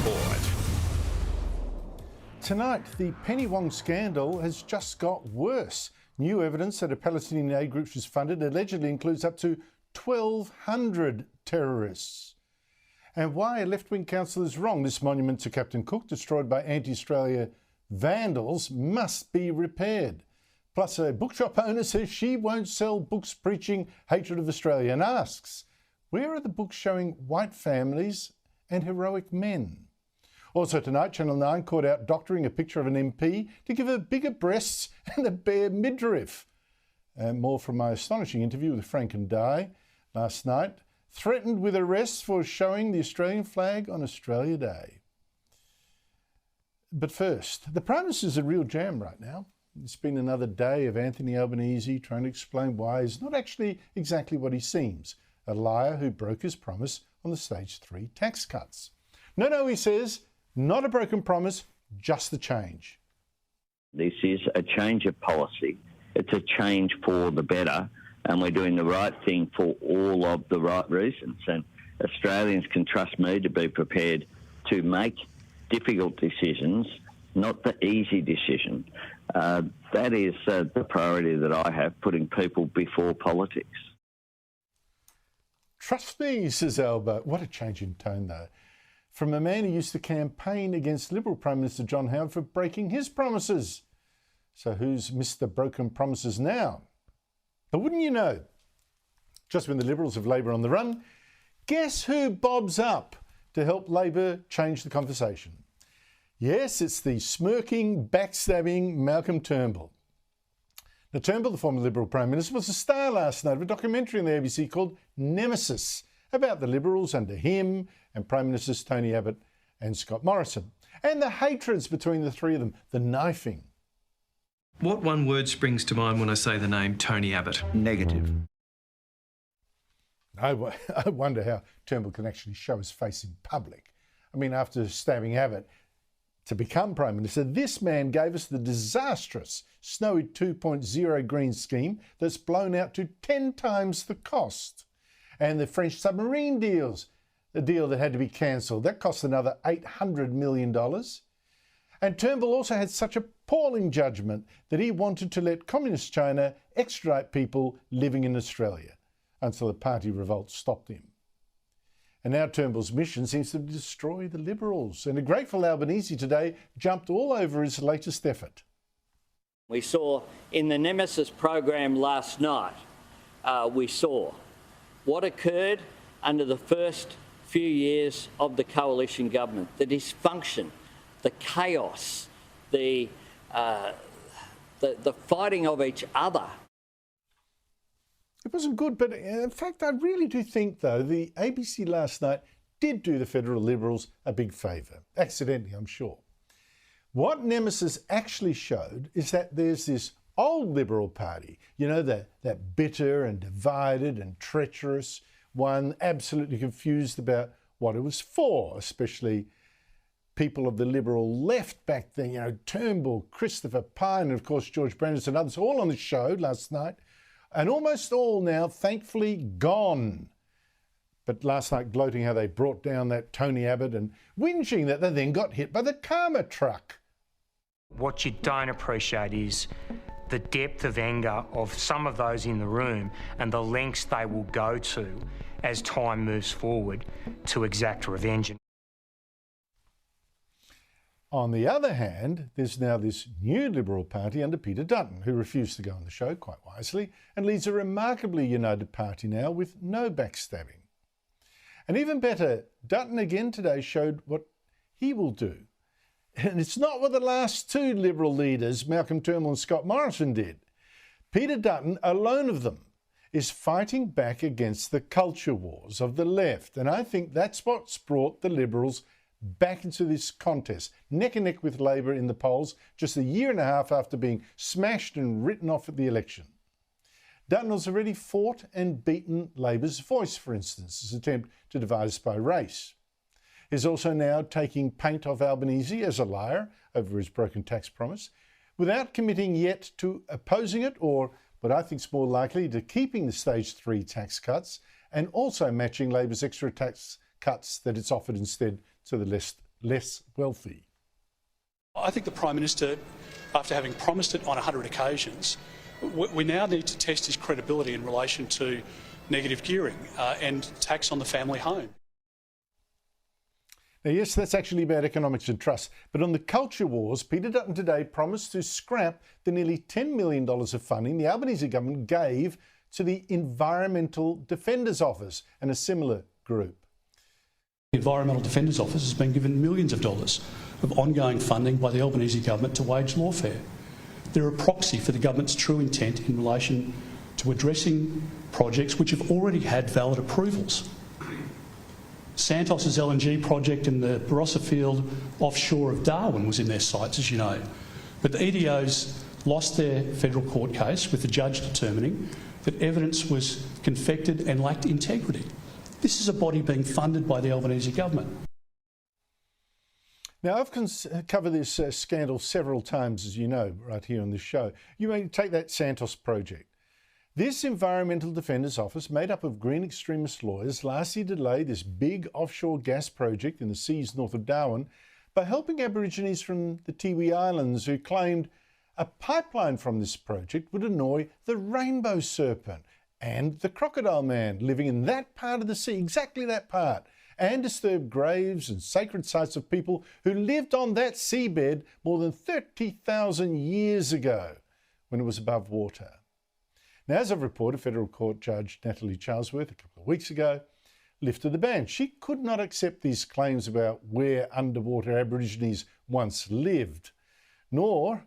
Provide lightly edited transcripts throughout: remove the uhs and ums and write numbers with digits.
report. Tonight, the Penny Wong scandal has just got worse. New evidence that a Palestinian aid group was funded allegedly includes up to 1,200 terrorists. And why a left-wing council is wrong. This monument to Captain Cook, destroyed by anti-Australia vandals, must be repaired. Plus, a bookshop owner says she won't sell books preaching hatred of Australia and asks, where are the books showing white families and heroic men? Also tonight, Channel 9 caught out doctoring a picture of an MP to give her bigger breasts and a bare midriff. And more from my astonishing interview with Frank and Di last night. Threatened with arrest for showing the Australian flag on Australia Day. But first, the Prime Minister's a real jam right now. It's been another day of Anthony Albanese trying to explain why he's not actually exactly what he seems, a liar who broke his promise on the Stage 3 tax cuts. No, he says, not a broken promise, just the change. This is a change of policy. It's a change for the better, and we're doing the right thing for all of the right reasons. And Australians can trust me to be prepared to make difficult decisions, not the easy decision. That is the priority that I have, putting people before politics. Trust me, says Alba. What a change in tone, though. From a man who used to campaign against Liberal Prime Minister John Howard for breaking his promises. So who's missed the broken promises now? But wouldn't you know, just when the Liberals have Labor on the run, guess who bobs up to help Labor change the conversation? Yes, it's the smirking, backstabbing Malcolm Turnbull. Now, Turnbull, the former Liberal Prime Minister, was a star last night of a documentary on the ABC called Nemesis, about the Liberals under him and Prime Ministers Tony Abbott and Scott Morrison, and the hatreds between the three of them, the knifing. What one word springs to mind when I say the name Tony Abbott? Negative. I wonder how Turnbull can actually show his face in public. I mean, after stabbing Abbott to become Prime Minister, this man gave us the disastrous Snowy 2.0 green scheme that's blown out to 10 times the cost. And the French submarine deals, the deal that had to be cancelled, that cost another $800 million. And Turnbull also had such appalling judgment that he wanted to let Communist China extradite people living in Australia until the party revolt stopped him. And now Turnbull's mission seems to destroy the Liberals. And a grateful Albanese today jumped all over his latest effort. We saw in the Nemesis program last night, we saw what occurred under the first few years of the coalition government, the dysfunction, the chaos, the fighting of each other. It wasn't good, but in fact, I really do think, though, the ABC last night did do the federal Liberals a big favour. Accidentally, I'm sure. What Nemesis actually showed is that there's this old Liberal Party, you know, that bitter and divided and treacherous one, absolutely confused about what it was for, especially people of the Liberal left back then, you know, Turnbull, Christopher Pyne, and of course George Brandis and others, all on the show last night, and almost all now thankfully gone. But last night gloating how they brought down that Tony Abbott and whinging that they then got hit by the karma truck. What you don't appreciate is the depth of anger of some of those in the room and the lengths they will go to as time moves forward to exact revenge. On the other hand, there's now this new Liberal Party under Peter Dutton, who refused to go on the show quite wisely and leads a remarkably united party now with no backstabbing. And even better, Dutton again today showed what he will do. And it's not what the last two Liberal leaders, Malcolm Turnbull and Scott Morrison, did. Peter Dutton, alone of them, is fighting back against the culture wars of the left. And I think that's what's brought the Liberals back into this contest, neck and neck with Labor in the polls, just a year and a half after being smashed and written off at the election. Dutton has already fought and beaten Labor's voice, for instance, his attempt to divide us by race. He's also now taking paint off Albanese as a liar over his broken tax promise, without committing yet to opposing it, or what I think is more likely, to keeping the Stage 3 tax cuts and also matching Labor's extra tax cuts that it's offered instead to the less wealthy. I think the Prime Minister, after having promised it on 100 occasions, we now need to test his credibility in relation to negative gearing and tax on the family home. Now, yes, that's actually about economics and trust, but on the culture wars, Peter Dutton today promised to scrap the nearly $10 million of funding the Albanese government gave to the Environmental Defenders Office and a similar group. The Environmental Defenders Office has been given millions of dollars of ongoing funding by the Albanese government to wage lawfare. They're a proxy for the government's true intent in relation to addressing projects which have already had valid approvals. Santos's LNG project in the Barossa field offshore of Darwin was in their sights, as you know. But the EDOs lost their federal court case with the judge determining that evidence was confected and lacked integrity. This is a body being funded by the Albanese government. Now, I've covered this scandal several times, as you know, right here on this show. You may take that Santos project. This Environmental Defenders Office, made up of green extremist lawyers, lastly delayed this big offshore gas project in the seas north of Darwin by helping Aborigines from the Tiwi Islands who claimed a pipeline from this project would annoy the rainbow serpent and the crocodile man living in that part of the sea, exactly that part, and disturb graves and sacred sites of people who lived on that seabed more than 30,000 years ago when it was above water. Now, as I've reported, Federal Court Judge Natalie Charlesworth a couple of weeks ago lifted the ban. She could not accept these claims about where underwater Aborigines once lived, nor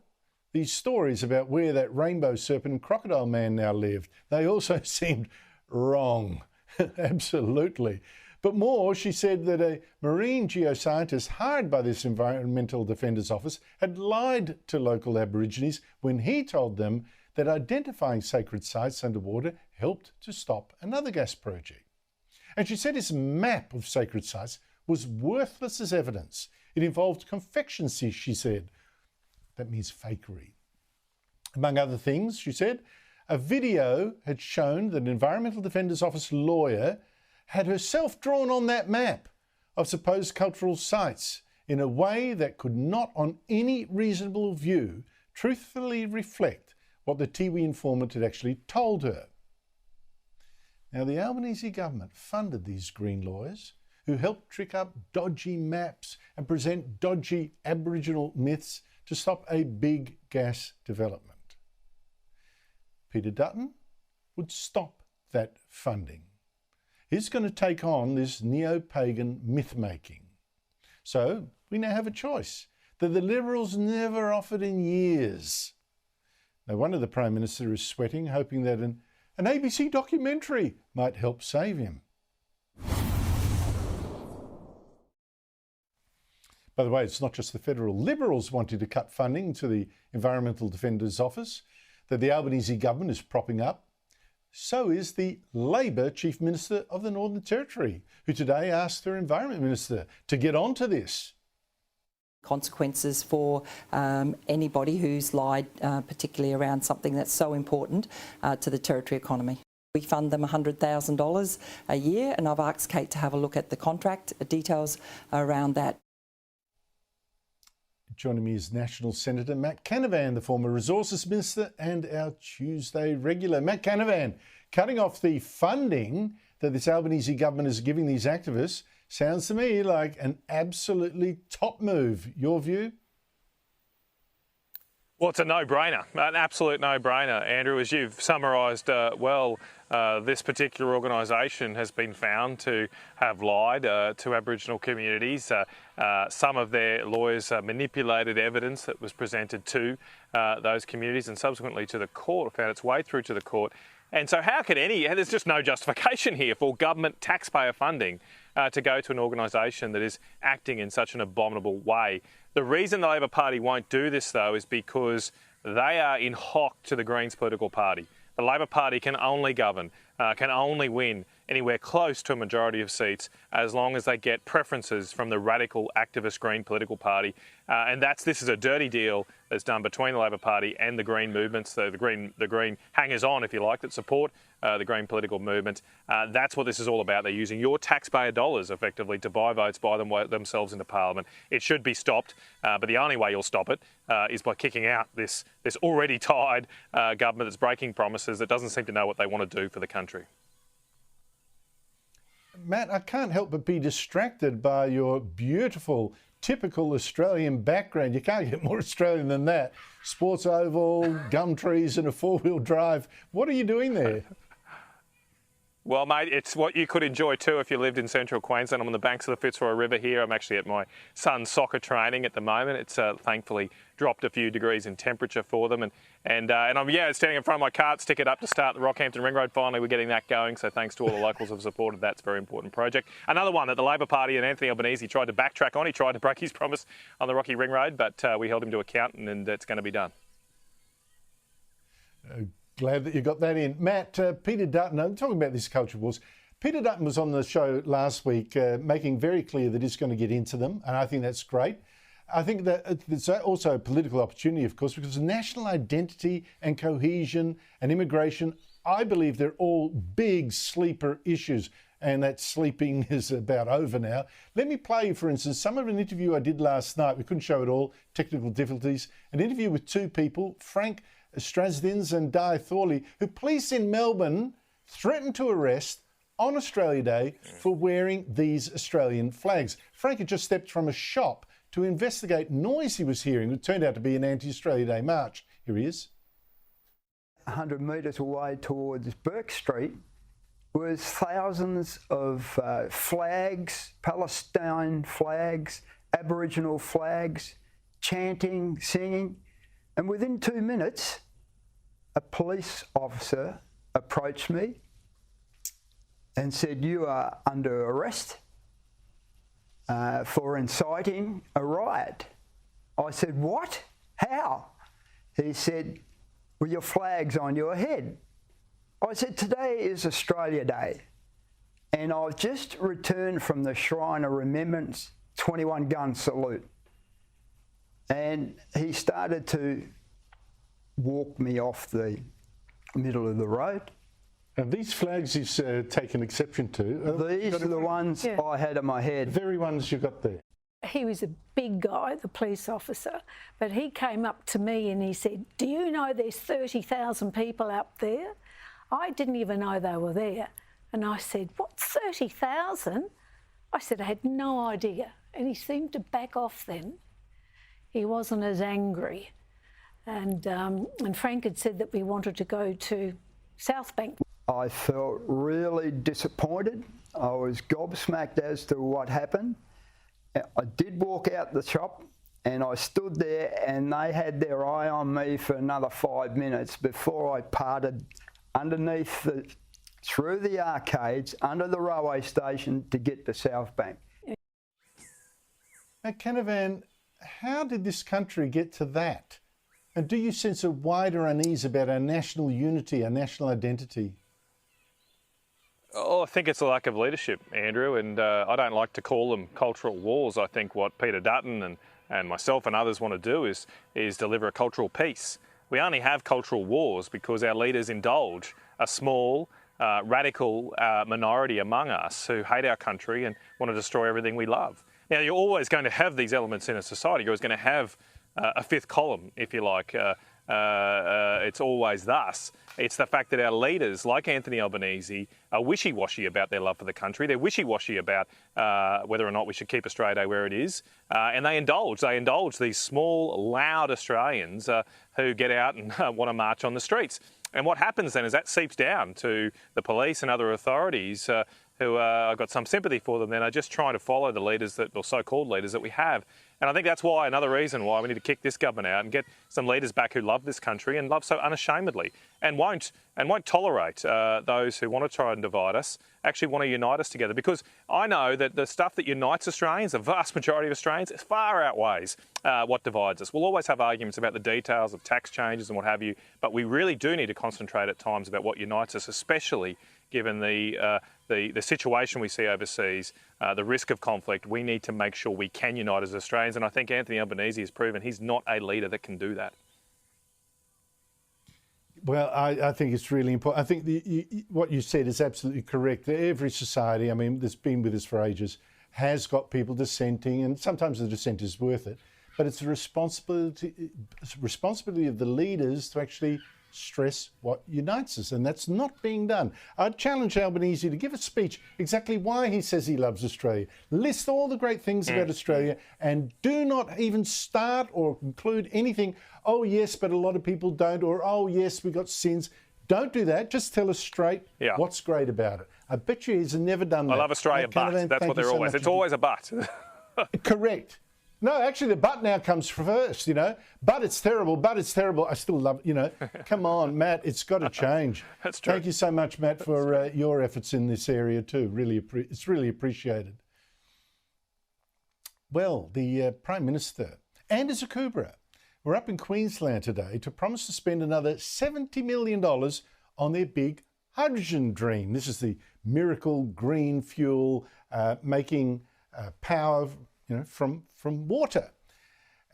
these stories about where that rainbow serpent and crocodile man now lived. They also seemed wrong, absolutely. But more, she said that a marine geoscientist hired by this Environmental Defenders Office had lied to local Aborigines when he told them that identifying sacred sites underwater helped to stop another gas project. And she said his map of sacred sites was worthless as evidence. It involved confectionery, she said. That means fakery. Among other things, she said, a video had shown that an Environmental Defenders Office lawyer had herself drawn on that map of supposed cultural sites in a way that could not on any reasonable view truthfully reflect what the Tiwi informant had actually told her. Now, the Albanese government funded these green lawyers who helped trick up dodgy maps and present dodgy Aboriginal myths to stop a big gas development. Peter Dutton would stop that funding. He's going to take on this neo-pagan myth-making. So we now have a choice that the Liberals never offered in years. No wonder the Prime Minister is sweating, hoping that an ABC documentary might help save him. By the way, it's not just the federal Liberals wanting to cut funding to the Environmental Defenders Office that the Albanese government is propping up. So is the Labor Chief Minister of the Northern Territory, who today asked their Environment Minister to get onto this. Consequences for anybody who's lied, particularly around something that's so important to the Territory economy. We fund them $100,000 a year, and I've asked Kate to have a look at the contract details around that. Joining me is National Senator Matt Canavan, the former Resources Minister and our Tuesday regular. Matt Canavan, cutting off the funding that this Albanese government is giving these activists sounds to me like an absolutely top move. Your view? Well, it's a no-brainer, an absolute no-brainer. Andrew, as you've summarised well, this particular organisation has been found to have lied to Aboriginal communities. Some of their lawyers manipulated evidence that was presented to those communities and subsequently to the court, found its way through to the court. And so how could there's just no justification here for government taxpayer funding to go to an organisation that is acting in such an abominable way. The reason the Labor Party won't do this, though, is because they are in hock to the Greens political party. The Labor Party can only govern, can only win anywhere close to a majority of seats as long as they get preferences from the radical activist Green political party. And this is a dirty deal that's done between the Labor Party and the Green movements, the Green hangers-on, if you like, that support the Green political movement. That's what this is all about. They're using your taxpayer dollars, effectively, to buy votes by themselves into Parliament. It should be stopped, but the only way you'll stop it is by kicking out this already tied government that's breaking promises, that doesn't seem to know what they want to do for the country. Matt, I can't help but be distracted by your beautiful, typical Australian background. You can't get more Australian than that. Sports oval, gum trees and a four-wheel drive. What are you doing there? Well, mate, it's what you could enjoy too if you lived in central Queensland. I'm on the banks of the Fitzroy River here. I'm actually at my son's soccer training at the moment. It's thankfully dropped a few degrees in temperature for them. And I'm standing in front of my cart, stick it up to start the Rockhampton Ring Road. Finally, we're getting that going. So thanks to all the locals who have supported that. It's a very important project. Another one that the Labor Party and Anthony Albanese tried to backtrack on. He tried to break his promise on the Rocky Ring Road, but we held him to account, and it's going to be done. Glad that you got that in. Matt, Peter Dutton, I'm talking about this culture wars. Peter Dutton was on the show last week making very clear that he's going to get into them, and I think that's great. I think that there's also a political opportunity, of course, because national identity and cohesion and immigration, I believe they're all big sleeper issues, and that sleeping is about over now. Let me play you, for instance, some of an interview I did last night. We couldn't show it all, technical difficulties. An interview with two people, Frank Strazdins and Di Thorley, who police in Melbourne threatened to arrest on Australia Day for wearing these Australian flags. Frank had just stepped from a shop to investigate noise he was hearing. It turned out to be an anti-Australia Day march. Here he is. 100 metres away towards Burke Street was thousands of flags, Palestine flags, Aboriginal flags, chanting, singing. And within 2 minutes, a police officer approached me and said, "You are under arrest for inciting a riot." I said, "What? How?" He said, "With your flags on your head." I said, "Today is Australia Day, and I've just returned from the Shrine of Remembrance 21 gun salute." And he started to walk me off the middle of the road. And these flags he's taken exception to. These are the ones I had in my head. The very ones you got there. He was a big guy, the police officer, but he came up to me and he said, "Do you know there's 30,000 people up there?" I didn't even know they were there. And I said, "What, 30,000? I said, "I had no idea." And he seemed to back off then. He wasn't as angry. And Frank had said that we wanted to go to South Bank. I felt really disappointed. I was gobsmacked as to what happened. I did walk out the shop and I stood there and they had their eye on me for another 5 minutes before I parted underneath through the arcades, under the railway station to get to South Bank. Now, Canavan, how did this country get to that? And do you sense a wider unease about our national unity, our national identity? Oh, I think it's a lack of leadership, Andrew, and I don't like to call them cultural wars. I think what Peter Dutton and myself and others want to do is deliver a cultural peace. We only have cultural wars because our leaders indulge a small, radical minority among us who hate our country and want to destroy everything we love. Now, you're always going to have these elements in a society. You're always going to have a fifth column, if you like. It's always thus. It's the fact that our leaders, like Anthony Albanese, are wishy-washy about their love for the country. They're wishy-washy about whether or not we should keep Australia Day where it is. And they indulge these small, loud Australians who get out and want to march on the streets. And what happens then is that seeps down to the police and other authorities who I've got some sympathy for them, then are just trying to follow the leaders or so-called leaders that we have. And I think that's why, another reason why we need to kick this government out and get some leaders back who love this country and love so unashamedly, and won't tolerate those who want to try and divide us, actually want to unite us together. Because I know that the stuff that unites Australians, the vast majority of Australians, far outweighs what divides us. We'll always have arguments about the details of tax changes and what have you, but we really do need to concentrate at times about what unites us, especially given the situation we see overseas, the risk of conflict. We need to make sure we can unite as Australians, and I think Anthony Albanese has proven he's not a leader that can do that. Well, I think it's really important. I think what you said is absolutely correct. Every society, I mean, that's been with us for ages, has got people dissenting, and sometimes the dissent is worth it. But it's the responsibility of the leaders to actually stress what unites us, and that's not being done. I'd challenge Albanese to give a speech exactly why he says he loves Australia. List all the great things about Australia, and do not even start or conclude anything, oh yes, but a lot of people don't, or oh yes, we got sins. Don't do that. Just tell us straight what's great about it. I bet you he's never done that. I love Australia, but that's what they're always. It's always a but. Correct. No, actually, the but now comes first, you know. But it's terrible, but it's terrible. I still love it, you know. Come on, Matt, it's got to change. That's true. Thank you so much, Matt, for your efforts in this area too. It's really appreciated. Well, the Prime Minister, Anders Akubra, were up in Queensland today to promise to spend another $70 million on their big hydrogen dream. This is the miracle green fuel making power, you know, from water.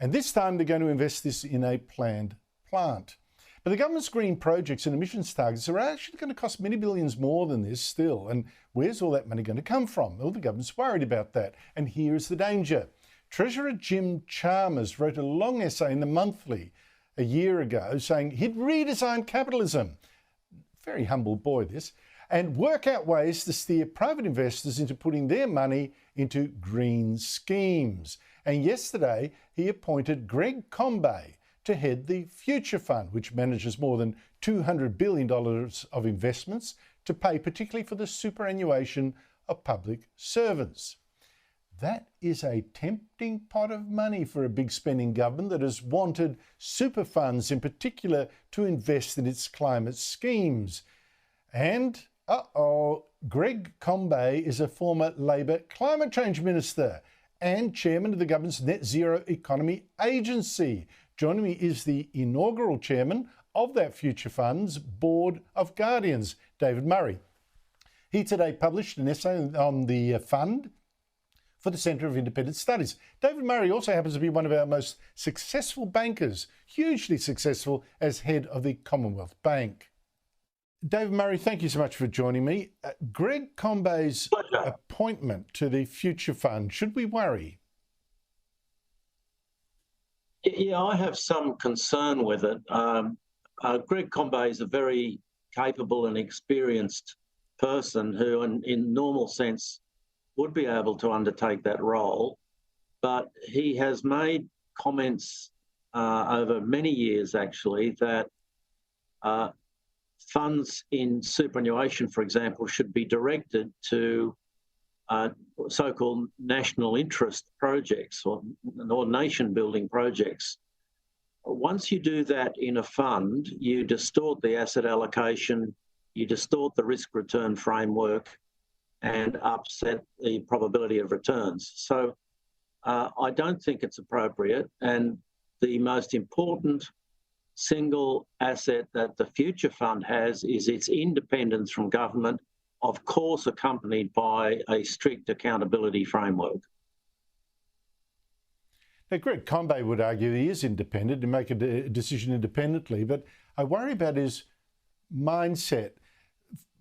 And this time they're going to invest this in a planned plant. But the government's green projects and emissions targets are actually going to cost many billions more than this still. And where's all that money going to come from? Well, the government's worried about that. And here's the danger. Treasurer Jim Chalmers wrote a long essay in the Monthly a year ago saying he'd redesign capitalism. Very humble boy, this. And work out ways to steer private investors into putting their money into green schemes. And yesterday, he appointed Greg Combay to head the Future Fund, which manages more than $200 billion of investments to pay particularly for the superannuation of public servants. That is a tempting pot of money for a big spending government that has wanted super funds in particular to invest in its climate schemes. And Greg Combay is a former Labor climate change minister and chairman of the government's Net Zero Economy Agency. Joining me is the inaugural chairman of that Future Fund's Board of Guardians, David Murray. He today published an essay on the fund for the Centre of Independent Studies. David Murray also happens to be one of our most successful bankers, hugely successful as head of the Commonwealth Bank. David Murray, thank you so much for joining me. Greg Combay's appointment to the Future Fund, should we worry? Yeah, I have some concern with it. Greg Combay is a very capable and experienced person who, in normal sense, would be able to undertake that role. But he has made comments over many years, actually, that funds in superannuation, for example, should be directed to so-called national interest projects or nation-building projects. Once you do that in a fund, you distort the asset allocation, you distort the risk-return framework, and upset the probability of returns. So I don't think it's appropriate. And the most important single asset that the Future Fund has is its independence from government, of course accompanied by a strict accountability framework. Now, Greg Combay would argue he is independent, to make a decision independently, but I worry about his mindset.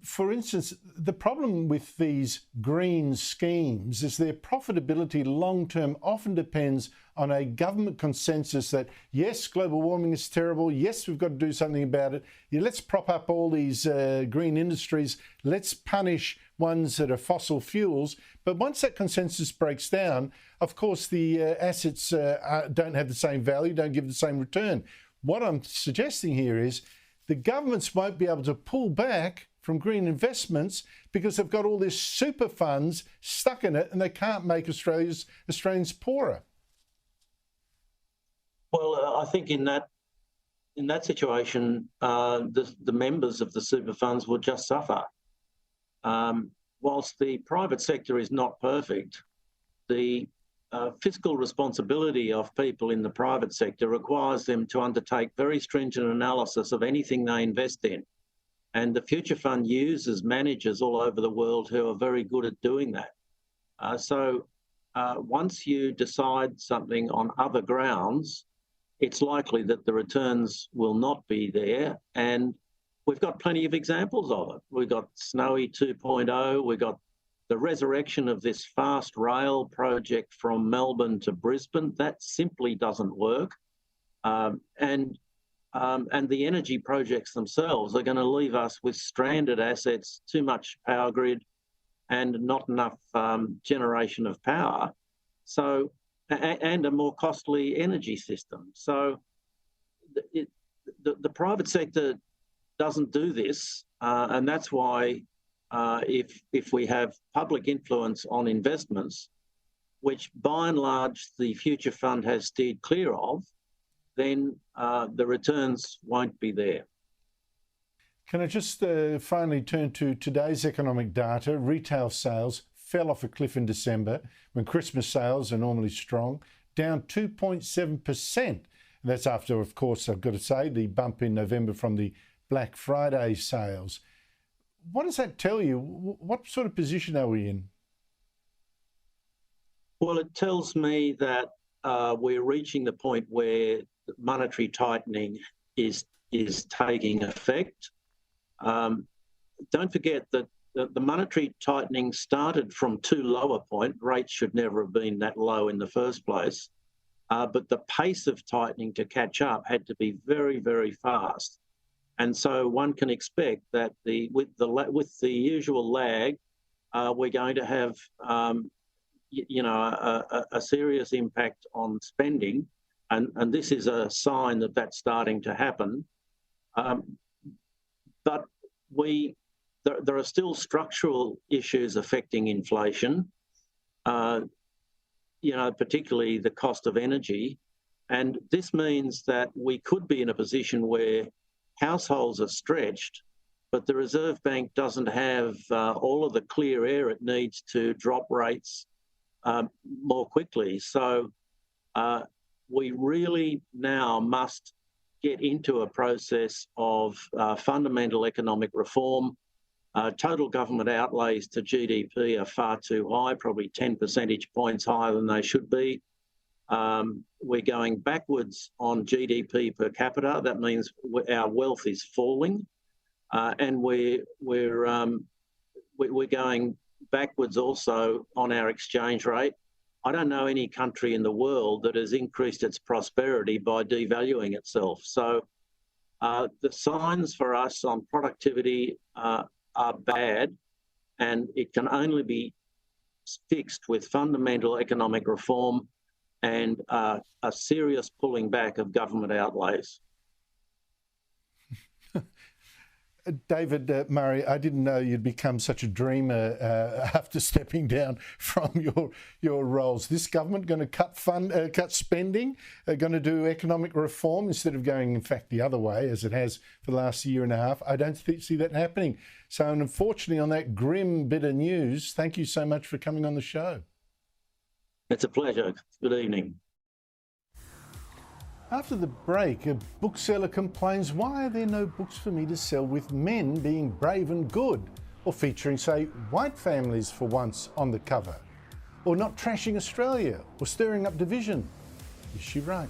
For instance, the problem with these green schemes is their profitability long-term often depends on a government consensus that, yes, global warming is terrible, yes, we've got to do something about it, yeah, let's prop up all these green industries, let's punish ones that are fossil fuels. But once that consensus breaks down, of course, the assets don't have the same value, don't give the same return. What I'm suggesting here is the governments won't be able to pull back from green investments because they've got all these super funds stuck in it and they can't make Australians poorer. Well, I think in that situation, the members of the super funds will just suffer. Whilst the private sector is not perfect, the fiscal responsibility of people in the private sector requires them to undertake very stringent analysis of anything they invest in. And the Future Fund uses managers all over the world who are very good at doing that. So once you decide something on other grounds, it's likely that the returns will not be there. And we've got plenty of examples of it. We've got Snowy 2.0, we've got the resurrection of this fast rail project from Melbourne to Brisbane. That simply doesn't work. And the energy projects themselves are going to leave us with stranded assets, too much power grid, and not enough generation of power. So, and a more costly energy system. So, the private sector doesn't do this, and that's why if we have public influence on investments, which by and large the Future Fund has steered clear of, then the returns won't be there. Can I just finally turn to today's economic data? Retail sales fell off a cliff in December when Christmas sales are normally strong, down 2.7%. And that's after, of course, I've got to say, the bump in November from the Black Friday sales. What does that tell you? What sort of position are we in? Well, it tells me that we're reaching the point where monetary tightening is taking effect. Don't forget that the monetary tightening started from too low a point. Rates should never have been that low in the first place. But the pace of tightening to catch up had to be very, very fast. And so one can expect that with the usual lag, we're going to have a serious impact on spending, and this is a sign that that's starting to happen. But there are still structural issues affecting inflation, particularly the cost of energy, and this means that we could be in a position where households are stretched, but the Reserve Bank doesn't have all of the clear air it needs to drop rates more quickly. So we really now must get into a process of fundamental economic reform. Total government outlays to GDP are far too high, probably 10 percentage points higher than they should be. We're going backwards on GDP per capita. That means our wealth is falling, and we're going backwards also on our exchange rate. I don't know any country in the world that has increased its prosperity by devaluing itself. So the signs for us on productivity are bad, and it can only be fixed with fundamental economic reform and a serious pulling back of government outlays. David Murray, I didn't know you'd become such a dreamer after stepping down from your roles. This government going to cut spending, going to do economic reform instead of going, in fact, the other way, as it has for the last year and a half. I don't see that happening. So unfortunately, on that grim bit of news, thank you so much for coming on the show. It's a pleasure. Good evening. After the break, a bookseller complains, why are there no books for me to sell with men being brave and good, or featuring, say, white families for once on the cover, or not trashing Australia, or stirring up division? Is she right?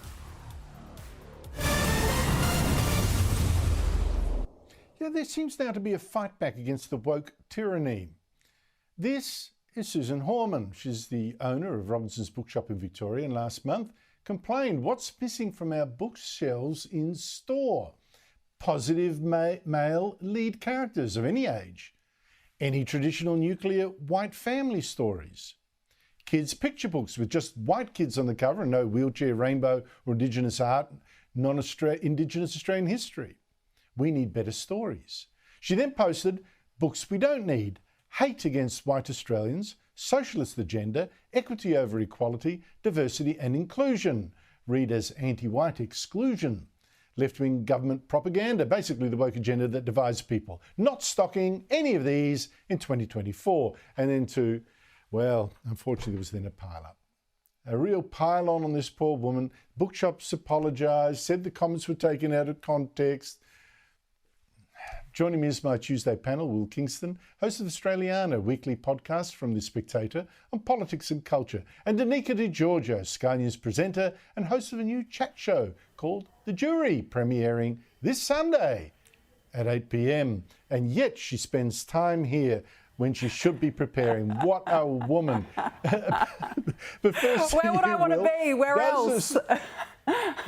Yeah, there seems now to be a fight back against the woke tyranny. This is Susan Horman. She's the owner of Robinson's Bookshop in Victoria, and last month complained what's missing from our bookshelves in store. Positive male lead characters of any age. Any traditional nuclear white family stories. Kids' picture books with just white kids on the cover and no wheelchair, rainbow or Indigenous art, Indigenous Australian history. We need better stories. She then posted books we don't need. Hate against white Australians, socialist agenda, equity over equality, diversity and inclusion. read as anti-white exclusion, left-wing government propaganda, basically the woke agenda that divides people. Not stocking any of these in 2024. And then to, well, unfortunately there was then a pile-up. A real pile-on this poor woman. Bookshops apologised, said the comments were taken out of context. Joining me is my Tuesday panel, Will Kingston, host of Australiana, weekly podcast from The Spectator on politics and culture, and Danica Di Giorgio, Sky News presenter and host of a new chat show called The Jury, premiering this Sunday at 8 p.m. And yet she spends time here when she should be preparing. What a woman. But first, where would I want to be? Where else?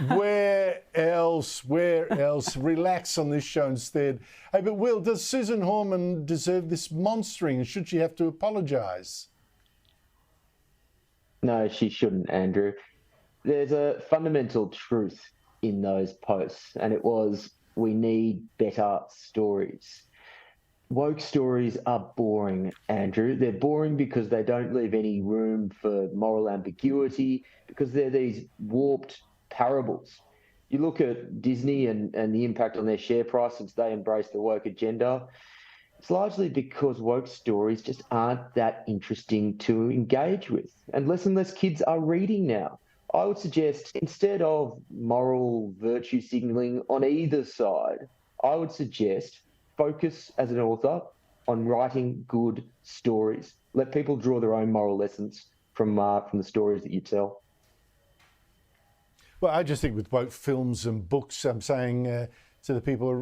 Where else? Where else? Relax on this show instead. Hey, but Will, does Susan Horman deserve this monstering, and should she have to apologise? No, she shouldn't, Andrew. There's a fundamental truth in those posts, and it was, we need better stories. Woke stories are boring, Andrew. They're boring because they don't leave any room for moral ambiguity, because they're these warped parables. You look at Disney and the impact on their share price since they embraced the woke agenda. It's largely because woke stories just aren't that interesting to engage with. And less kids are reading now. I would suggest, instead of moral virtue signalling on either side, I would suggest focus as an author on writing good stories. Let people draw their own moral lessons from the stories that you tell. Well, I just think with woke films and books, I'm saying to the people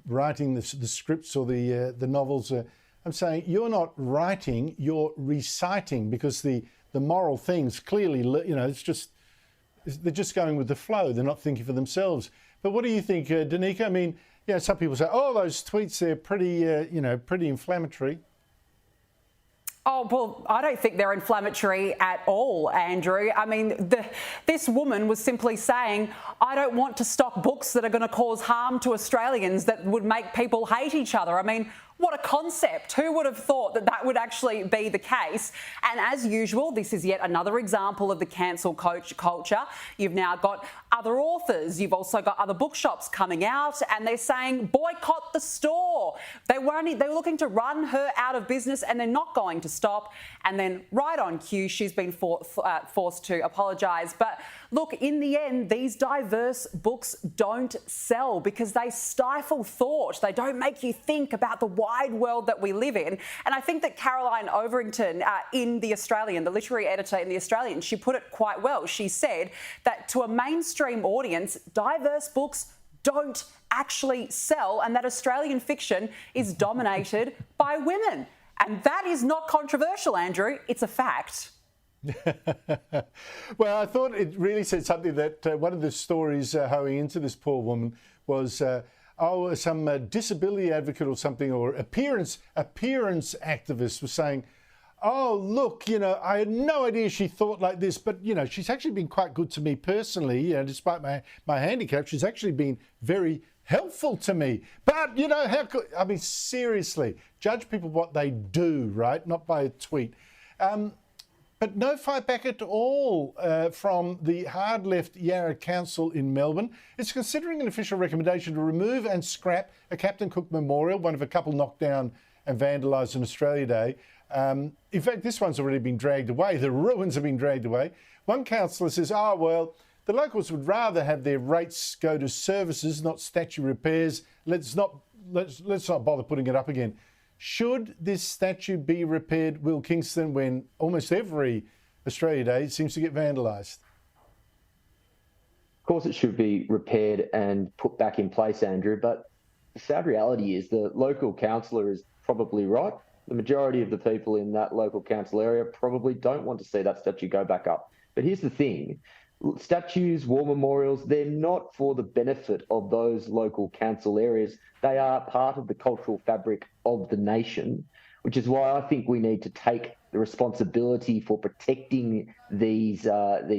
writing the scripts or the novels, I'm saying you're not writing, you're reciting, because the moral things clearly, they're just going with the flow. They're not thinking for themselves. But what do you think, Danica? I mean, some people say, oh, those tweets, they're pretty inflammatory. Oh, well, I don't think they're inflammatory at all, Andrew. I mean, this woman was simply saying, I don't want to stock books that are going to cause harm to Australians, that would make people hate each other. I mean, what a concept. Who would have thought that that would actually be the case? And as usual, this is yet another example of the cancel culture. You've now got other authors. You've also got other bookshops coming out, and they're saying boycott the store. They were looking to run her out of business, and they're not going to stop. And then right on cue, she's been forced to apologise. But look, in the end, these diverse books don't sell because they stifle thought. They don't make you think about the wide world that we live in. And I think that Caroline Overington in The Australian, the literary editor in The Australian, she put it quite well. She said that to a mainstream audience, diverse books don't actually sell, and that Australian fiction is dominated by women. And that is not controversial, Andrew. It's a fact. Well, I thought it really said something that one of the stories hoeing into this poor woman was, some disability advocate or something, or appearance activist was saying, oh, look, I had no idea she thought like this, but, she's actually been quite good to me personally, despite my handicap. She's actually been very helpful to me. But, how could, I mean, seriously, judge people what they do, right? Not by a tweet. But no fight back at all from the hard left Yarra Council in Melbourne. It's considering an official recommendation to remove and scrap a Captain Cook memorial, one of a couple knocked down and vandalised on Australia Day. In fact, this one's already been dragged away. The ruins have been dragged away. One councillor says, oh, well, the locals would rather have their rates go to services, not statue repairs. Let's not bother putting it up again. Should this statue be repaired, Will Kingston, when almost every Australia Day seems to get vandalised? Of course it should be repaired and put back in place, Andrew, but the sad reality is the local councillor is probably right. The majority of the people in that local council area probably don't want to see that statue go back up. But here's the thing. Statues, war memorials, they're not for the benefit of those local council areas. They are part of the cultural fabric of the nation, which is why I think we need to take the responsibility for protecting these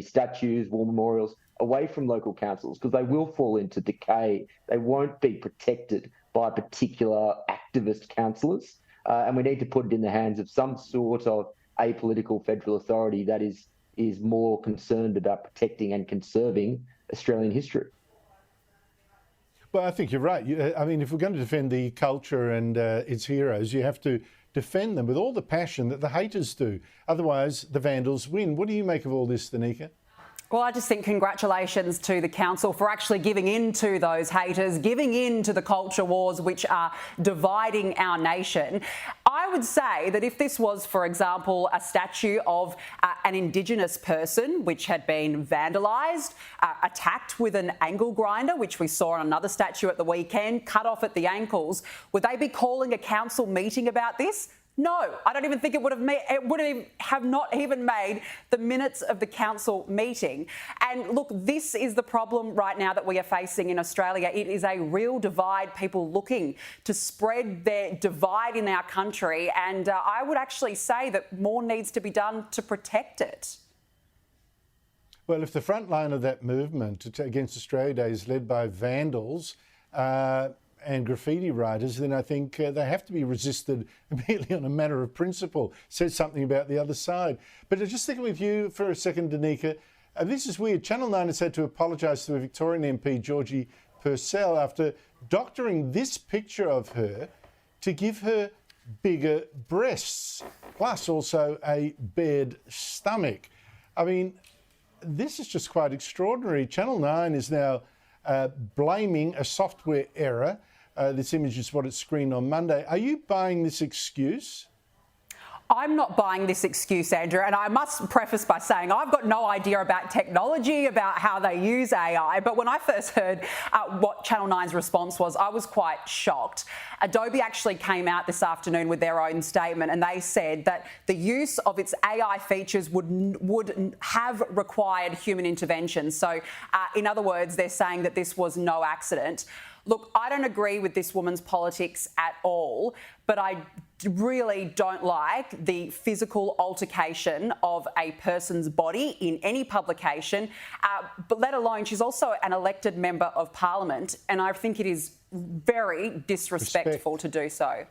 statues, war memorials, away from local councils, because they will fall into decay. They won't be protected by particular activist councillors, and we need to put it in the hands of some sort of apolitical federal authority that is is more concerned about protecting and conserving Australian history. Well, I think you're right. I mean, if we're going to defend the culture and its heroes, you have to defend them with all the passion that the haters do. Otherwise, the vandals win. What do you make of all this, Danica? Well, I just think congratulations to the council for actually giving in to those haters, giving in to the culture wars which are dividing our nation. I would say that if this was, for example, a statue of an Indigenous person which had been vandalised, attacked with an angle grinder, which we saw on another statue at the weekend, cut off at the ankles, would they be calling a council meeting about this? No, I don't even think it would have not even made the minutes of the council meeting. And look, this is the problem right now that we are facing in Australia. It is a real divide, people looking to spread their divide in our country. And I would actually say that more needs to be done to protect it. Well, if the front line of that movement against Australia Day is led by vandals, and graffiti writers, then I think they have to be resisted immediately on a matter of principle. Says something about the other side. But just sticking with you for a second, Danica, this is weird. Channel 9 has had to apologise to a Victorian MP, Georgie Purcell, after doctoring this picture of her to give her bigger breasts, plus also a bared stomach. I mean, this is just quite extraordinary. Channel 9 is now blaming a software error. This image is what it screened on Monday. Are you buying this excuse? I'm not buying this excuse, Andrew, and I must preface by saying I've got no idea about technology, about how they use AI, but when I first heard what Channel 9's response was, I was quite shocked. Adobe actually came out this afternoon with their own statement, and they said that the use of its AI features would have required human intervention. So, in other words, they're saying that this was no accident. Look, I don't agree with this woman's politics at all, but I really don't like the physical altercation of a person's body in any publication, but let alone she's also an elected member of Parliament, and I think it is very disrespectful to do so.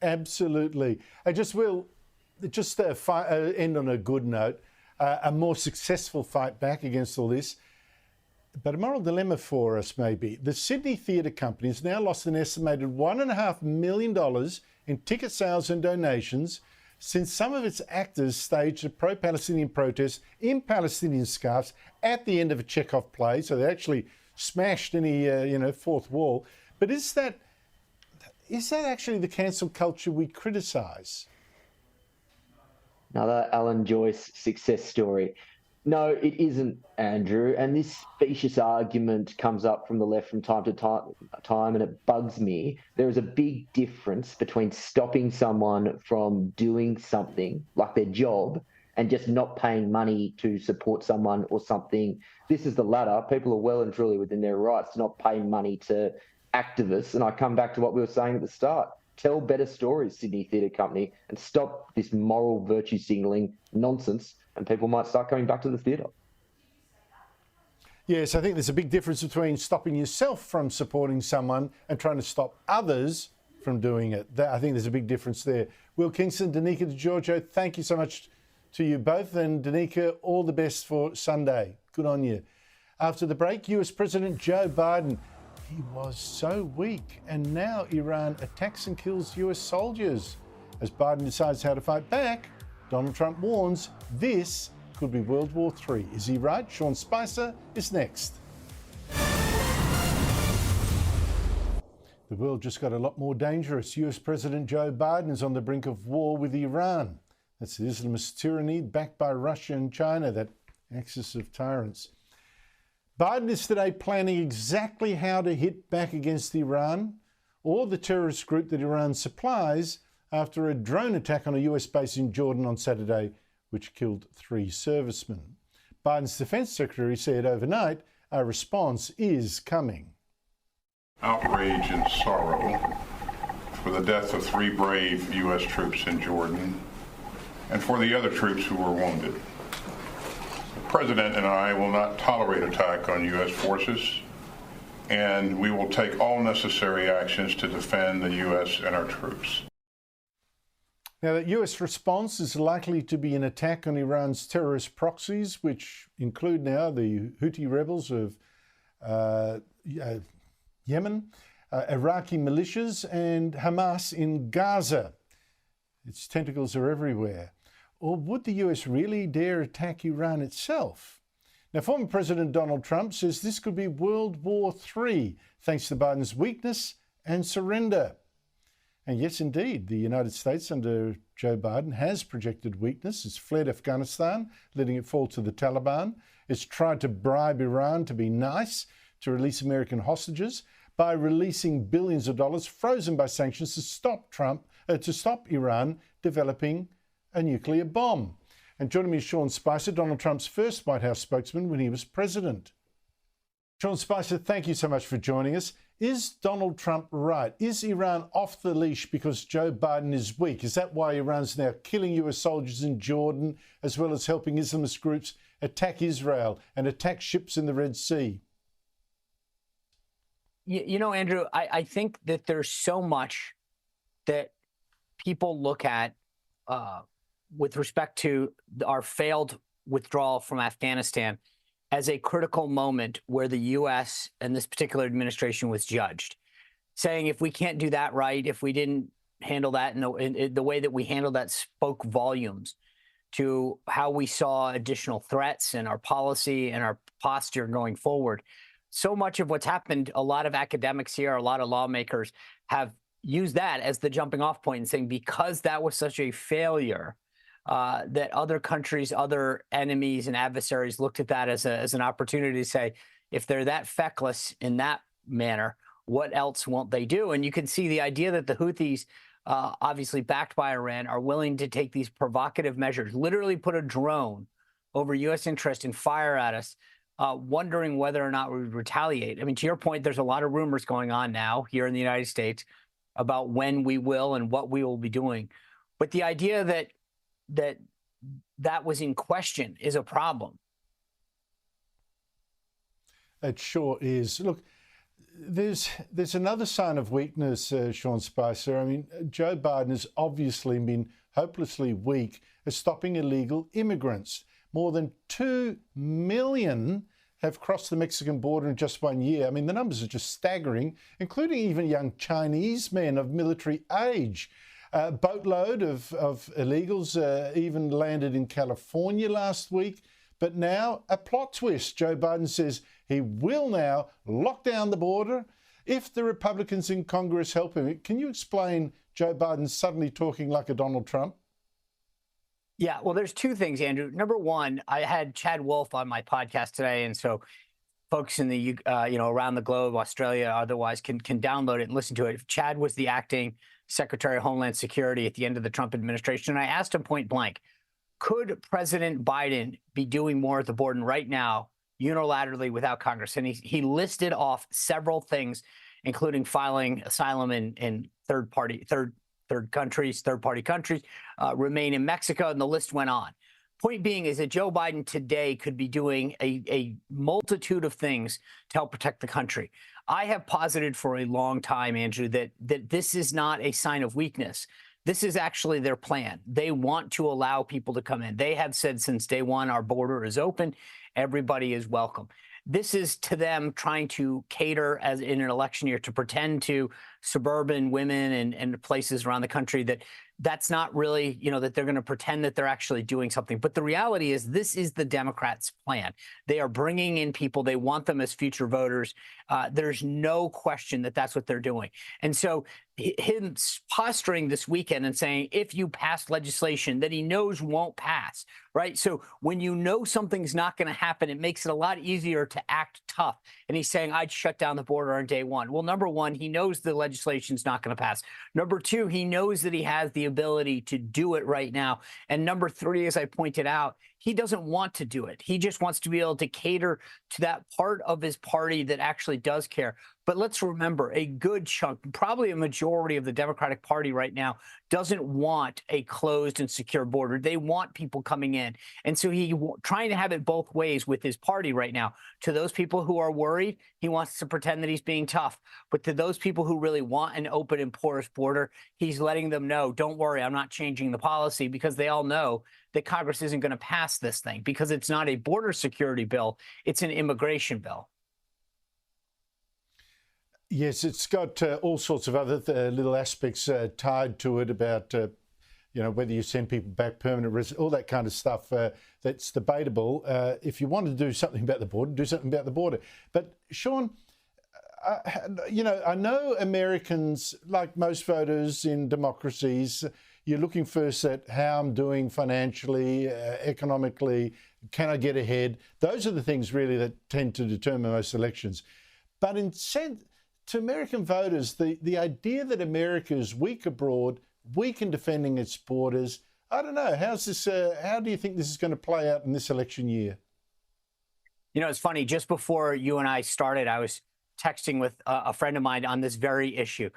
Absolutely. I just will end on a good note, a more successful fight back against all this. But a moral dilemma for us, maybe. The Sydney Theatre Company has now lost an estimated $1.5 million in ticket sales and donations since some of its actors staged a pro-Palestinian protest in Palestinian scarves at the end of a Chekhov play. So they actually smashed any, fourth wall. But is that actually the cancel culture we criticise? Another Alan Joyce success story. No, it isn't, Andrew. And this specious argument comes up from the left from time to time, and it bugs me. There is a big difference between stopping someone from doing something like their job and just not paying money to support someone or something. This is the latter. People are well and truly within their rights to not pay money to activists. And I come back to what we were saying at the start. Tell better stories, Sydney Theatre Company, and stop this moral virtue signalling nonsense, and people might start coming back to the theatre. Yes, I think there's a big difference between stopping yourself from supporting someone and trying to stop others from doing it. I think there's a big difference there. Will Kingston, Danica DiGiorgio, thank you so much to you both. And Danica, all the best for Sunday. Good on you. After the break, US President Joe Biden. He was so weak, and now Iran attacks and kills US soldiers. As Biden decides how to fight back, Donald Trump warns this could be World War III. Is he right? Sean Spicer is next. The world just got a lot more dangerous. US President Joe Biden is on the brink of war with Iran. That's the Islamist tyranny backed by Russia and China, that axis of tyrants. Biden is today planning exactly how to hit back against Iran or the terrorist group that Iran supplies after a drone attack on a US base in Jordan on Saturday, which killed 3 servicemen. Biden's defense secretary said overnight a response is coming. Outrage and sorrow for the death of 3 brave US troops in Jordan and for the other troops who were wounded. The President and I will not tolerate attack on U.S. forces, and we will take all necessary actions to defend the U.S. and our troops. Now, the US response is likely to be an attack on Iran's terrorist proxies, which include now the Houthi rebels of Yemen, Iraqi militias, and Hamas in Gaza. Its tentacles are everywhere. Or would the US really dare attack Iran itself? Now, former President Donald Trump says this could be World War III, thanks to Biden's weakness and surrender. And yes, indeed, the United States under Joe Biden has projected weakness. It's fled Afghanistan, letting it fall to the Taliban. It's tried to bribe Iran to be nice, to release American hostages by releasing billions of dollars frozen by sanctions to stop Iran developing a nuclear bomb. And joining me is Sean Spicer, Donald Trump's first White House spokesman when he was president. Sean Spicer, thank you so much for joining us. Is Donald Trump right? Is Iran off the leash because Joe Biden is weak? Is that why Iran's now killing US soldiers in Jordan, as well as helping Islamist groups attack Israel and attack ships in the Red Sea? You know, Andrew, I think that there's so much that people look at with respect to our failed withdrawal from Afghanistan as a critical moment where the U.S. and this particular administration was judged, saying if we can't do that right, if we didn't handle that in the way that we handled that spoke volumes to how we saw additional threats and our policy and our posture going forward. So much of what's happened, a lot of academics here, a lot of lawmakers have used that as the jumping off point and saying because that was such a failure, that other countries, other enemies and adversaries looked at that as an opportunity to say, if they're that feckless in that manner, what else won't they do? And you can see the idea that the Houthis, obviously backed by Iran, are willing to take these provocative measures, literally put a drone over U.S. interest and fire at us, wondering whether or not we would retaliate. I mean, to your point, there's a lot of rumors going on now here in the United States about when we will and what we will be doing. But the idea that was in question is a problem. It sure is. Look, there's another sign of weakness, Sean Spicer. I mean, Joe Biden has obviously been hopelessly weak at stopping illegal immigrants. More than 2 million have crossed the Mexican border in just 1 year. I mean, the numbers are just staggering, including even young Chinese men of military age. A boatload of illegals even landed in California last week. But now, a plot twist. Joe Biden says he will now lock down the border if the Republicans in Congress help him. Can you explain Joe Biden suddenly talking like a Donald Trump? Yeah, well, there's two things, Andrew. Number one, I had Chad Wolf on my podcast today, and so folks in the around the globe, Australia, otherwise, can download it and listen to it. Chad was the acting Secretary of Homeland Security at the end of the Trump administration, and I asked him point blank, could President Biden be doing more at the border right now, unilaterally without Congress? And he listed off several things, including filing asylum in third-party countries, remain in Mexico, and the list went on. Point being is that Joe Biden today could be doing a multitude of things to help protect the country. I have posited for a long time, Andrew, that this is not a sign of weakness. This is actually their plan. They want to allow people to come in. They have said since day one, our border is open. Everybody is welcome. This is to them trying to cater as in an election year to pretend to suburban women and places around the country that that's not really, that they're going to pretend that they're actually doing something. But the reality is this is the Democrats' plan. They are bringing in people. They want them as future voters. There's no question that that's what they're doing. And so him posturing this weekend and saying, if you pass legislation that he knows won't pass, right? So when you know something's not going to happen, it makes it a lot easier to act tough. And he's saying, I'd shut down the border on day one. Well, number one, he knows the legislation's not going to pass. Number two, he knows that he has the ability to do it right now. And number three, as I pointed out, he doesn't want to do it. He just wants to be able to cater to that part of his party that actually does care. But let's remember, a good chunk, probably a majority of the Democratic Party right now, doesn't want a closed and secure border. They want people coming in. And so he's trying to have it both ways with his party right now. To those people who are worried, he wants to pretend that he's being tough. But to those people who really want an open and porous border, he's letting them know, don't worry, I'm not changing the policy, because they all know that Congress isn't going to pass this thing because it's not a border security bill. It's an immigration bill. Yes, it's got all sorts of other little aspects tied to it about, whether you send people back, permanent residence, all that kind of stuff that's debatable. If you want to do something about the border, do something about the border. But, Sean, I know Americans, like most voters in democracies, you're looking first at how I'm doing financially, economically, can I get ahead? Those are the things really that tend to determine most elections. But to American voters, the idea that America is weak abroad, weak in defending its borders, I don't know. How's this? How do you think this is going to play out in this election year? You know, it's funny. Just before you and I started, I was texting with a friend of mine on this very issue.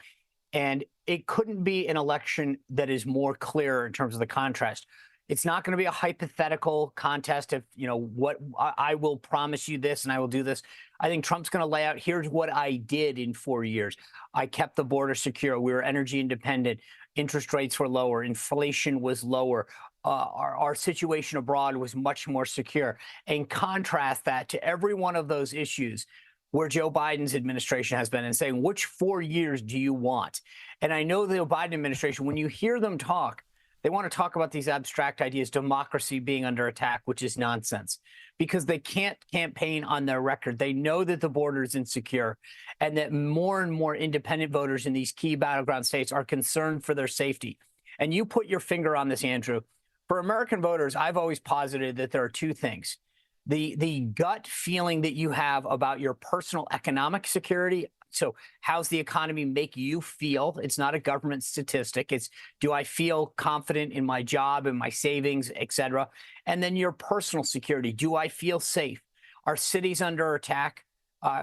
And it couldn't be an election that is more clear in terms of the contrast. It's not going to be a hypothetical contest of, what I will promise you this and I will do this. I think Trump's going to lay out, here's what I did in 4 years. I kept the border secure. We were energy independent. Interest rates were lower. Inflation was lower. Our situation abroad was much more secure. And contrast that to every one of those issues where Joe Biden's administration has been, and saying, which 4 years do you want? And I know the Biden administration, when you hear them talk, they want to talk about these abstract ideas, democracy being under attack, which is nonsense, because they can't campaign on their record. They know that the border is insecure and that more and more independent voters in these key battleground states are concerned for their safety. And you put your finger on this, Andrew. For American voters, I've always posited that there are two things. The gut feeling that you have about your personal economic security. So how's the economy make you feel? It's not a government statistic. It's, do I feel confident in my job and my savings, et cetera? And then your personal security. Do I feel safe? Are cities under attack?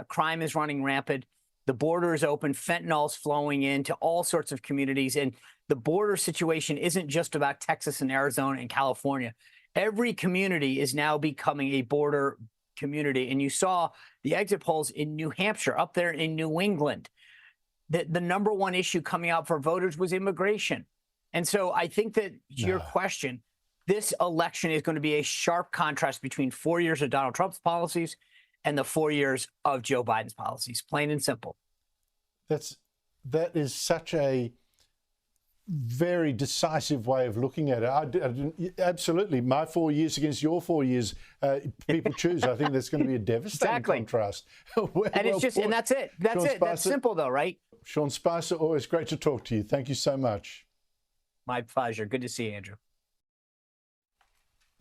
Crime is running rampant. The border is open. Fentanyl's flowing into all sorts of communities. And the border situation isn't just about Texas and Arizona and California. Every community is now becoming a border community. And you saw the exit polls in New Hampshire, up there in New England. The number one issue coming out for voters was immigration. And so I think that, to your question, this election is going to be a sharp contrast between 4 years of Donald Trump's policies and the 4 years of Joe Biden's policies, plain and simple. That is such a very decisive way of looking at it. Absolutely. My 4 years against your 4 years, people choose. I think that's going to be a devastating contrast. And it's just, and that's it. That's it. That's simple though, right? Sean Spicer, always great to talk to you. Thank you so much. My pleasure. Good to see you, Andrew.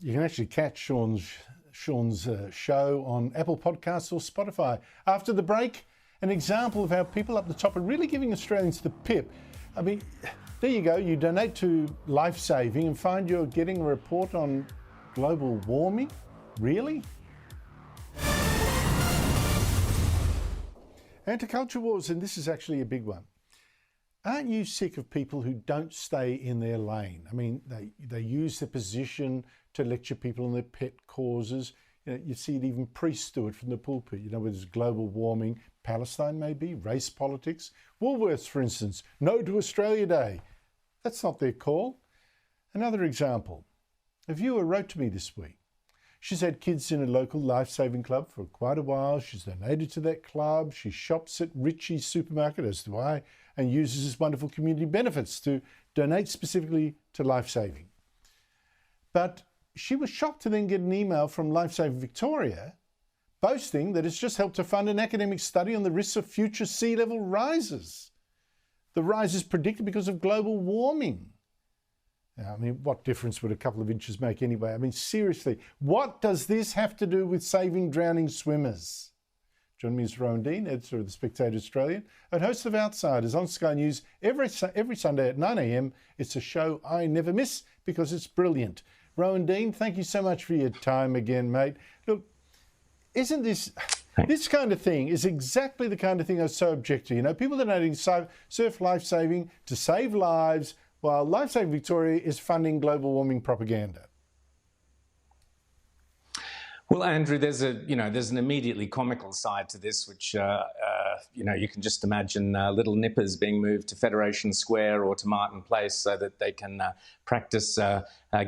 You can actually catch Sean's show on Apple Podcasts or Spotify. After the break, an example of how people up the top are really giving Australians the pip. I mean, there you go. You donate to Lifesaving and find you're getting a report on global warming? Really? And to culture wars, and this is actually a big one. Aren't you sick of people who don't stay in their lane? I mean, they use their position to lecture people on their pet causes. You see it, even priests do it from the pulpit, whether it's global warming, Palestine maybe, race politics. Woolworths, for instance, No to Australia Day. That's not their call. Another example. A viewer wrote to me this week. She's had kids in a local life-saving club for quite a while. She's donated to that club. She shops at Ritchie's supermarket, as do I, and uses his wonderful community benefits to donate specifically to life-saving. But she was shocked to then get an email from Lifesaving Victoria boasting that it's just helped to fund an academic study on the risks of future sea level rises. The rise is predicted because of global warming. Now, I mean, what difference would a couple of inches make anyway? I mean, seriously, what does this have to do with saving drowning swimmers? Joining me is Rowan Dean, editor of The Spectator Australian and host of Outsiders on Sky News every Sunday at 9 a.m. It's a show I never miss because it's brilliant. Rowan Dean, thank you so much for your time again, mate. Look, isn't this kind of thing is exactly the kind of thing I so object to. People donating surf life-saving to save lives while Lifesaving Victoria is funding global warming propaganda. Well, Andrew, there's an immediately comical side to this, which you can just imagine little nippers being moved to Federation Square or to Martin Place so that they can practice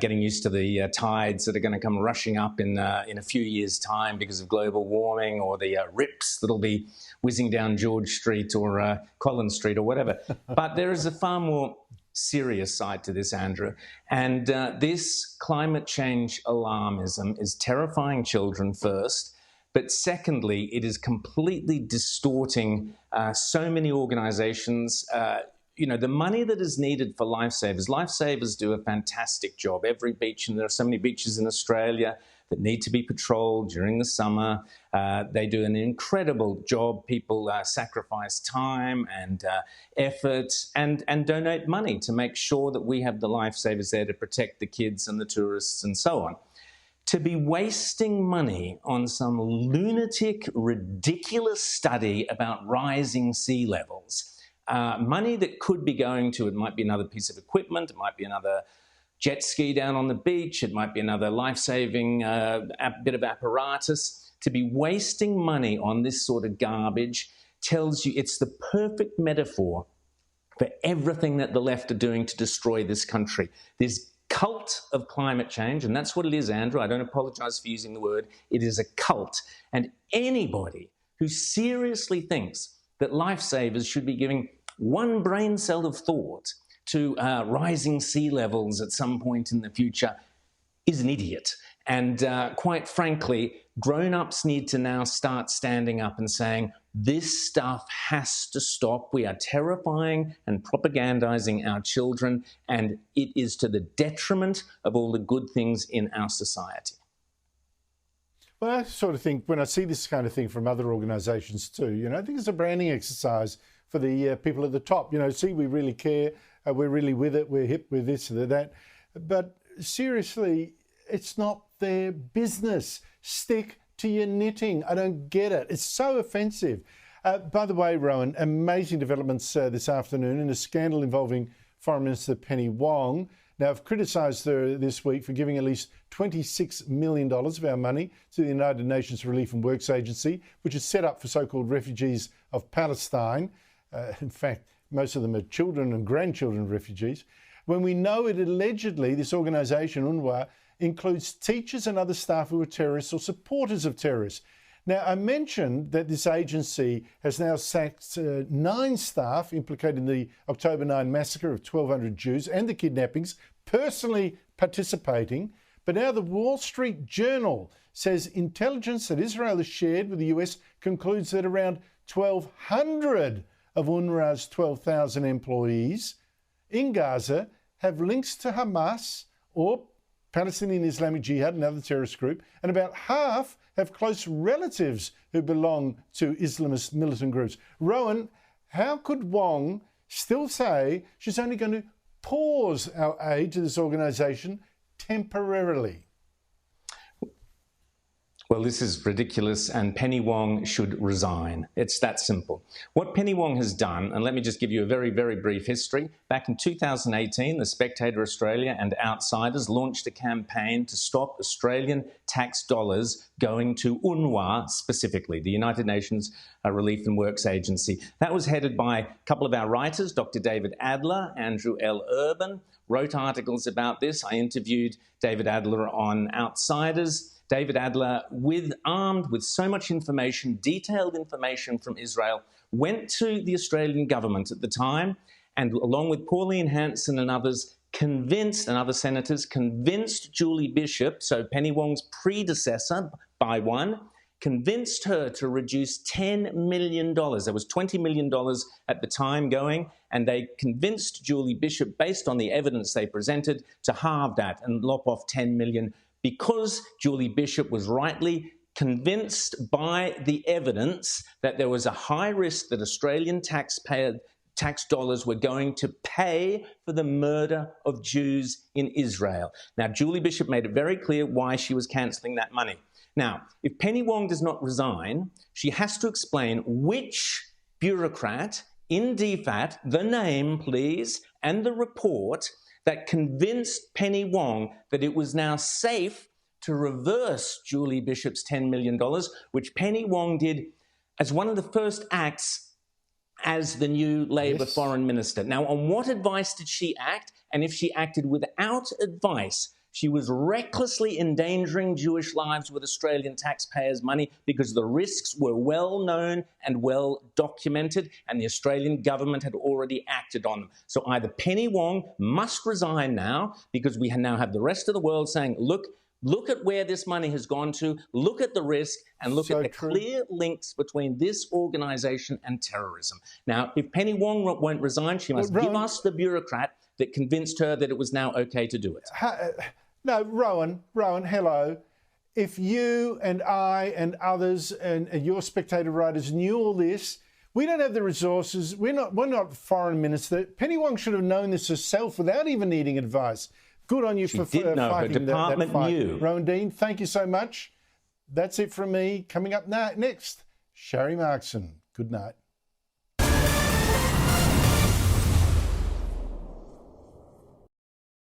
getting used to the tides that are going to come rushing up in a few years' time because of global warming, or the rips that'll be whizzing down George Street or Collins Street or whatever. But there is a far more serious side to this, Andrew. And this climate change alarmism is terrifying children first, but secondly, it is completely distorting so many organisations. The money that is needed for lifesavers do a fantastic job. Every beach, and there are so many beaches in Australia that need to be patrolled during the summer. They do an incredible job. People sacrifice time and effort and donate money to make sure that we have the lifesavers there to protect the kids and the tourists and so on. To be wasting money on some lunatic, ridiculous study about rising sea levels, money that could be going to, it might be another piece of equipment, it might be another jet ski down on the beach, it might be another life-saving bit of apparatus. To be wasting money on this sort of garbage tells you it's the perfect metaphor for everything that the left are doing to destroy this country. This cult of climate change, and that's what it is, Andrew. I don't apologise for using the word. It is a cult. And anybody who seriously thinks that lifesavers should be giving one brain cell of thought to rising sea levels at some point in the future is an idiot. And quite frankly, grown-ups need to now start standing up and saying, this stuff has to stop. We are terrifying and propagandizing our children, and it is to the detriment of all the good things in our society. Well, I sort of think when I see this kind of thing from other organisations too, I think it's a branding exercise for the people at the top. See, we really care. We're really with it, we're hip with this or that. But seriously, it's not their business. Stick to your knitting. I don't get it. It's so offensive. By the way, Rowan, amazing developments this afternoon in a scandal involving Foreign Minister Penny Wong. Now, I've criticised her this week for giving at least $26 million of our money to the United Nations Relief and Works Agency, which is set up for so-called refugees of Palestine. In fact, most of them are children and grandchildren of refugees, when we know it allegedly, this organisation, UNRWA, includes teachers and other staff who are terrorists or supporters of terrorists. Now, I mentioned that this agency has now sacked 9 staff implicated in the October 9 massacre of 1,200 Jews and the kidnappings, personally participating. But now the Wall Street Journal says intelligence that Israel has shared with the US concludes that around 1,200 of UNRWA's 12,000 employees in Gaza have links to Hamas or Palestinian Islamic Jihad, another terrorist group, and about half have close relatives who belong to Islamist militant groups. Rowan, how could Wong still say she's only going to pause our aid to this organisation temporarily? Well, this is ridiculous, and Penny Wong should resign. It's that simple. What Penny Wong has done, and let me just give you a very, very brief history. Back in 2018, The Spectator Australia and Outsiders launched a campaign to stop Australian tax dollars going to UNRWA specifically, the United Nations Relief and Works Agency. That was headed by a couple of our writers, Dr. David Adler, Andrew L. Urban, wrote articles about this. I interviewed David Adler on Outsiders. David Adler, armed with so much information, detailed information from Israel, went to the Australian government at the time and, along with Pauline Hanson and others, other senators, convinced Julie Bishop, so Penny Wong's predecessor by one, convinced her to reduce $10 million. There was $20 million at the time going, and they convinced Julie Bishop, based on the evidence they presented, to halve that and lop off $10 million. Because Julie Bishop was rightly convinced by the evidence that there was a high risk that Australian tax dollars were going to pay for the murder of Jews in Israel. Now, Julie Bishop made it very clear why she was cancelling that money. Now, if Penny Wong does not resign, she has to explain which bureaucrat in DFAT, the name, please, and the report that convinced Penny Wong that it was now safe to reverse Julie Bishop's $10 million, which Penny Wong did as one of the first acts as the new Labor foreign minister. Now, on what advice did she act? And if she acted without advice, she was recklessly endangering Jewish lives with Australian taxpayers' money because the risks were well known and well documented, and the Australian government had already acted on them. So either Penny Wong must resign now, because we now have the rest of the world saying, look at where this money has gone to, look at the risk, and look at the clear links between this organisation and terrorism. Now, if Penny Wong won't resign, she must give us the bureaucrat that convinced her that it was now okay to do it. No, Rowan, hello. If you and I and others and your spectator writers knew all this, we don't have the resources. We're not foreign minister. Penny Wong should have known this herself without even needing advice. Good on you for fighting that fight. Knew. Rowan Dean, thank you so much. That's it from me. Coming up next, Sharry Markson. Good night.